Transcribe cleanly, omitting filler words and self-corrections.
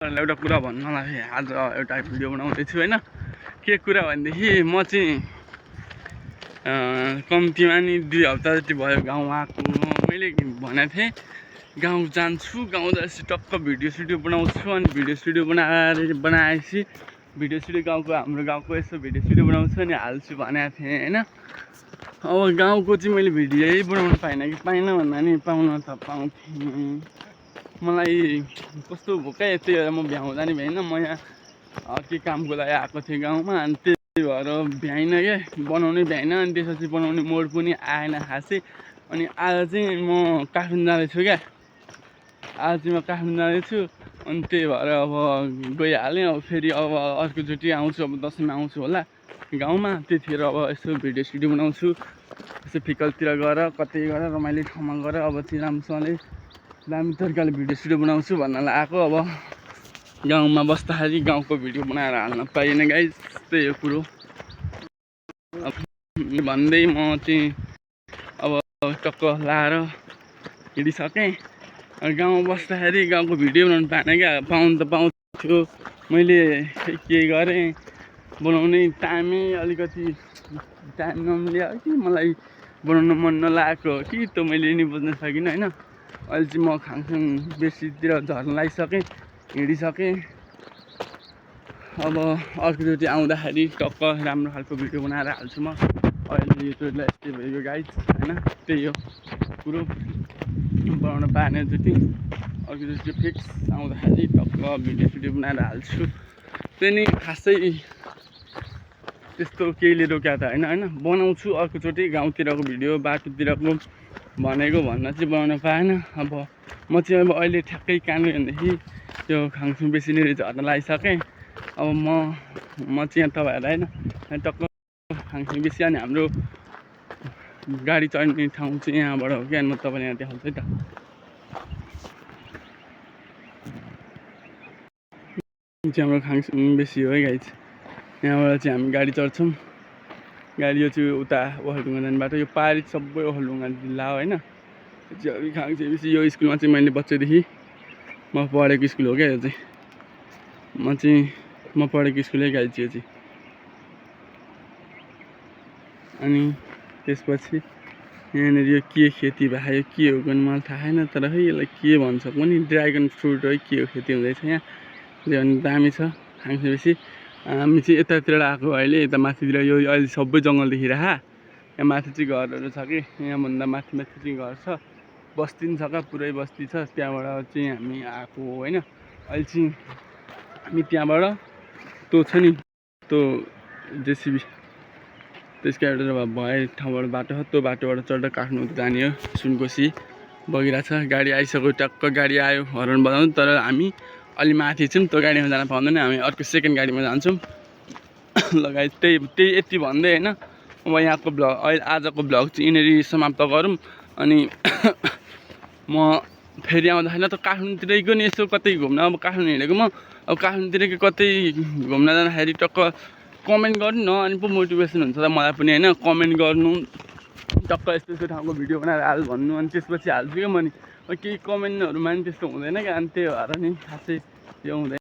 तपाईँहरूलाई एउटा कुरा भन्नलाई आज एउटा भिडियो बनाउँदैछु होइन। के कुरा भनेदेखि म चाहिँ कम्तीमा नि 2 हप्ता जति भयो गाउँ आएको। मैले भनेको थिएँ गाउँ जान्छु, गाउँ जाएपछि टक्क भिडियो बनाउँछु। अनि भिडियो बनाएपछि भिडियो गाउँको हाम्रो गाउँको यसो भिडियो बनाउँछु अनि हाल्छु भनेको थिएँ होइन। अब गाउँको चाहिँ मैले भिडियो बनाउनु पाइनँ कि पाइनँ भन्दा नि पाउन त पाउँथेँ। मलाई कस्तो भोकै त्यही भएर म भ्याउँदा नि भ्याइनँ। म यहाँ के कामको लागि आएको थिएँ गाउँमा, अनि त्यही भएर भ्याइनँ क्या, बनाउनै भ्याइनँ। अनि त्यसपछि बनाउने मोड पनि आएन खासै। अनि आज चाहिँ म काठमाडौँ जाँदैछु क्या, आज चाहिँ म काठमाडौँ जाँदैछु। अनि त्यही भएर अब गइहालेँ। अब फेरि अब अर्कोचोटि आउँछु, अब दसैँमा आउँछु होला गाउँमा। त्यतिखेर अब यसो भिडियो बनाउँछु, यसो फिकलतिर गएर कतै गएर रमाइलो ठाउँमा गएर अब चाहिँ राम्रोसँगले दामी तरिकाले भिडियो बनाउँछु भन्नलाई आएको। अब गाउँमा बस्दाखेरि गाउँको भिडियो बनाएर हाल्न पाइएन गाइस, त्यही हो कुरो। भन्दै म चाहिँ अब टक्क लाएर हिँडिसकेँ। गाउँमा बस्दाखेरि गाउँको भिडियो बनाउनु पाएन क्या, पाउनु त पाउँथ्यो। मैले के गरेँ, बनाउने टाइमै अलिकति टाइम नमिल्यो कि मलाई बनाउनु मन नलागेको कि त मैले नि बुझ्न सकिनँ होइन। अहिले चाहिँ म खाङखाङ बेसीतिर झर्न लागिसकेँ, हिँडिसकेँ। अब अर्कोचोटि आउँदाखेरि टक्क राम्रो खालको भिडियो बनाएर हाल्छु म। अहिले यो चोटिलाई यस्तै भयो गाइस होइन, त्यही हो कुरो। बनाउन पाएन चोटि, अर्कोचोटि फिक्स आउँदाखेरि टक्क भिडियो बनाएर हाल्छु। त्यही नि खासै त्यस्तो केहीले रोक्या त होइन बनाउँछु अर्कोचोटि गाउँतिरको भिडियो, बाटोतिरको भनेको भन्न चाहिँ बनाउन पाएन। अब म चाहिँ अब अहिले ठ्याक्कै कहाँनिर भनेदेखि त्यो खाङथुङ बेसी नै झर्न लागिसकेँ। अब म चाहिँ यहाँ तपाईँहरूलाई होइन टक्क खाङथुङ बेसी अनि हाम्रो गाडी चढ्ने ठाउँ चाहिँ यहाँबाट हो क्या। म तपाईँलाई यहाँ देखाउँछु है त। चाहिँ हाम्रो खाङथुङ बेसी हो है गाइस। यहाँबाट चाहिँ हामी गाडी चढ्छौँ। गाडी यो चाहिँ उता ओखलढुङ्गा जाने बाटो, यो पारी सबै ओखलढुङ्गा जिल्ला हो होइन। चाहिँ खाङथुङ बेसी यो स्कुलमा चाहिँ मैले बच्चैदेखि म पढेको स्कुल हो क्या यो चाहिँ। म पढेको स्कुलै गाइस यो चाहिँ। अनि त्यसपछि यहाँनिर यो के खेती भयो, यो के हो भने मलाई थाहा छैन, तर है यसलाई के भन्छ पनि, ड्रागन फ्रुट है के हो खेती हुँदैछ यहाँ। त्यो अनि दामी छ खाङथुङ बेसी। हामी चाहिँ यतातिर आएको अहिले, यता माथितिर यो अहिले सबै जङ्गल देखिरह। यहाँ माथि चाहिँ घरहरू छ कि, यहाँभन्दा माथि चाहिँ घर छ, बस्ती पनि छ क्या, पुरै बस्ती छ। त्यहाँबाट चाहिँ हामी आएको होइन। अहिले चाहिँ हामी त्यहाँबाट त्यो छ नि त्यो जेसिबी, त्यसको एउटा भए ठाउँबाट बाटो छ, त्यो बाटोबाट चढ्दा काठमाडौँ जाने हो। सुनकोसी बगिरहेछ, गाडी आइसक्यो, टक्क गाडी आयो हर्न बजाउँछ। तर हामी अलि माथि छौँ, त्यो गाडीमा जान पाउँदैन, हामी अर्को सेकेन्ड गाडीमा जान्छौँ। लगायत त्यही यति भन्दै होइन अब यहाँको भ्लग अहिले आजको भ्लग चाहिँ यिनीहरू समाप्त गरौँ। अनि म फेरि आउँदाखेरि त काठमाडौँतिरको नि यसो कतै घुम्न, अब काठमाडौँ हिँडेको म, अब काठमाडौँतिरको कतै घुम्न जाँदाखेरि टक्क कमेन्ट गर्नु न, अनि पो मोटिभेसन हुन्छ त मलाई पनि होइन। कमेन्ट गर्नु, टक्क यस्तो यस्तो ठाउँको भिडियो बनाएर हाल भन्नु, अनि त्यसपछि हाल्छु क्या म नि। केही कमेन्टहरूमा नि त्यस्तो हुँदैन क्या, अनि त्यही भएर नि खासै त्यो हुँदैन।